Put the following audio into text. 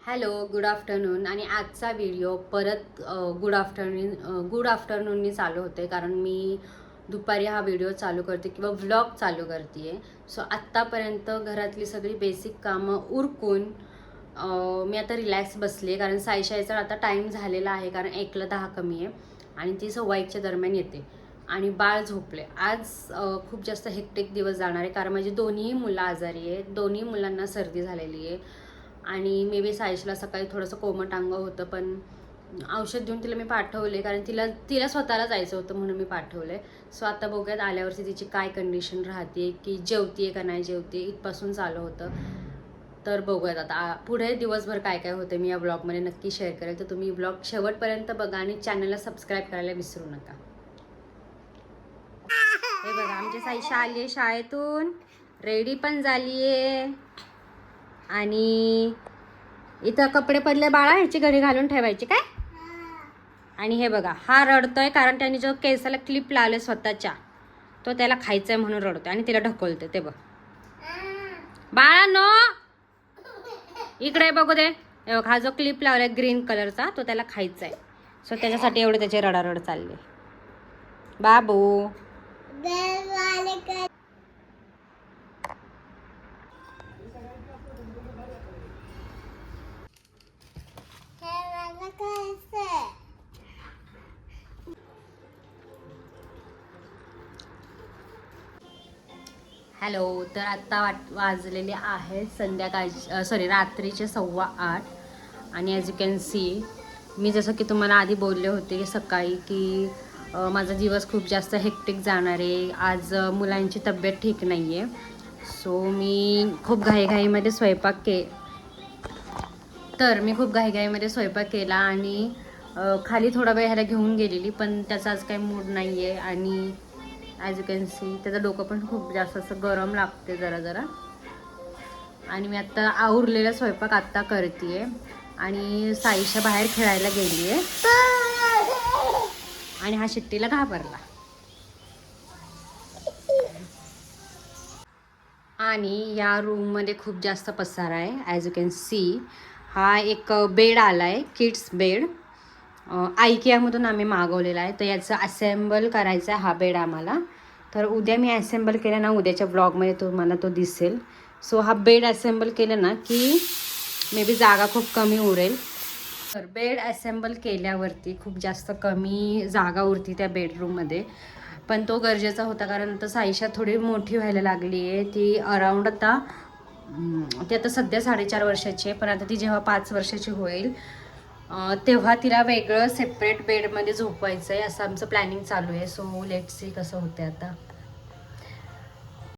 Hello, good afternoon. आणि आजचा video परत गुड आफ्टरनूननी चालू होते, कारण मी दुपारी हा व्हिडिओ चालू करते किंवा व्लॉग चालू करते. सो आत्तापर्यंत घरातली सगळी बेसिक कामं उरकून मी आता रिलॅक्स बसले, कारण साईशाचा आता टाईम झालेला आहे, कारण 1ला 10 कमी आहे आणि ती 1:15च्या दरम्यान येते आणि बाळ झोपले. आज खूप जास्त हेक्टिक दिवस जाणार आहे, कारण माझी दोन्ही मुलं आजारी आहेत. दोन्ही मुलांना सर्दी झालेली आहे आणि मे बी सायशला सकाळी थोडंसं कोमट अंग होतं, पण औषध देऊन तिला मी पाठवले, कारण तिला स्वतःला जायचं होतं म्हणून मी पाठवले. सो आता बघूयात आल्यावरती तिची काय कंडिशन राहते, की जेवतीये का नाही जेवते, इथपासून चालू होतं. तर बघूयात आता पुढे दिवसभर काय काय होतं मी या ब्लॉगमध्ये नक्की शेअर करेल. तर तुम्ही ब्लॉग शेवटपर्यंत बघा आणि चॅनलला सबस्क्राईब करायला विसरू नका. हे बघा, आमची साईशा आली आहे शाळेतून, रेडी पण झाली आहे. आणि इथं कपडे पडले बाळा, ह्याची घडी घालून ठेवायची काय. आणि हे बघा, हा रडतोय कारण त्याने जो केसाला क्लिप लावले स्वतःच्या, तो त्याला खायचंय म्हणून रडतोय आणि तिला ढकलते. ते बघ बाळा, नो इकडे बघू दे. हे बघ, हा जो क्लिप लावलाय ग्रीन कलरचा, तो त्याला खायचा आहे. सो त्याच्यासाठी एवढे त्याचे रडारड चालले. बाबू हॅलो. तर आत्ता वाजलेले आहे रात्रीचे 8:15. आणि ॲज यू कॅन सी, मी जसं की तुम्हाला आधी बोलले होते की सकाळी की माझा दिवस खूप जास्त हेक्टिक जाणार आहे. आज मुलांची तब्येत ठीक नाही आहे. सो मी खूप घाईघाईमध्ये स्वयंपाक केला आणि खाली थोडा वेळ ह्याला घेऊन गेलेली, पण त्याचा आज काही मूड नाही आहे. आणि ॲज यू कॅन सी त्याचं डोकं पण खूप जास्त असं गरम लागते जरा जरा. आणि मी आत्ता आवरलेला स्वयंपाक आत्ता करते आणि साईशा बाहेर खेळायला गेली आहे आणि हा शिट्टीला घाबरला. आणि या रूममध्ये खूप जास्त पसारा आहे. ॲज यू कॅन सी, हा एक बेड आला आहे, किड्स बेड. आयकियामधून आम्ही मागवलेला आहे. तर याचं असेंबल करायचं आहे हा बेड आम्हाला. तर उद्या मी असेंबल केलं ना, उद्याच्या ब्लॉगमध्ये तुम्हाला तो दिसेल. सो हा बेड असेंबल केलं ना की मे बी जागा खूप कमी उरेल. तर बेड असेंबल केल्यावरती खूप जास्त कमी जागा उरती त्या बेडरूममध्ये, पण तो गरजेचा होता, कारण आता साईशा थोडी मोठी व्हायला लागली आहे. ती अराऊंड ती आता सध्या 4.5 वर्षाची आहे, पण आता ती जेव्हा 5 वर्षाची होईल तेव्हा तिला वेगळं सेपरेट बेडमध्ये झोपवायचं आहे, असं आमचं प्लॅनिंग चालू आहे. सो लेट्स सी कसं होतं आता.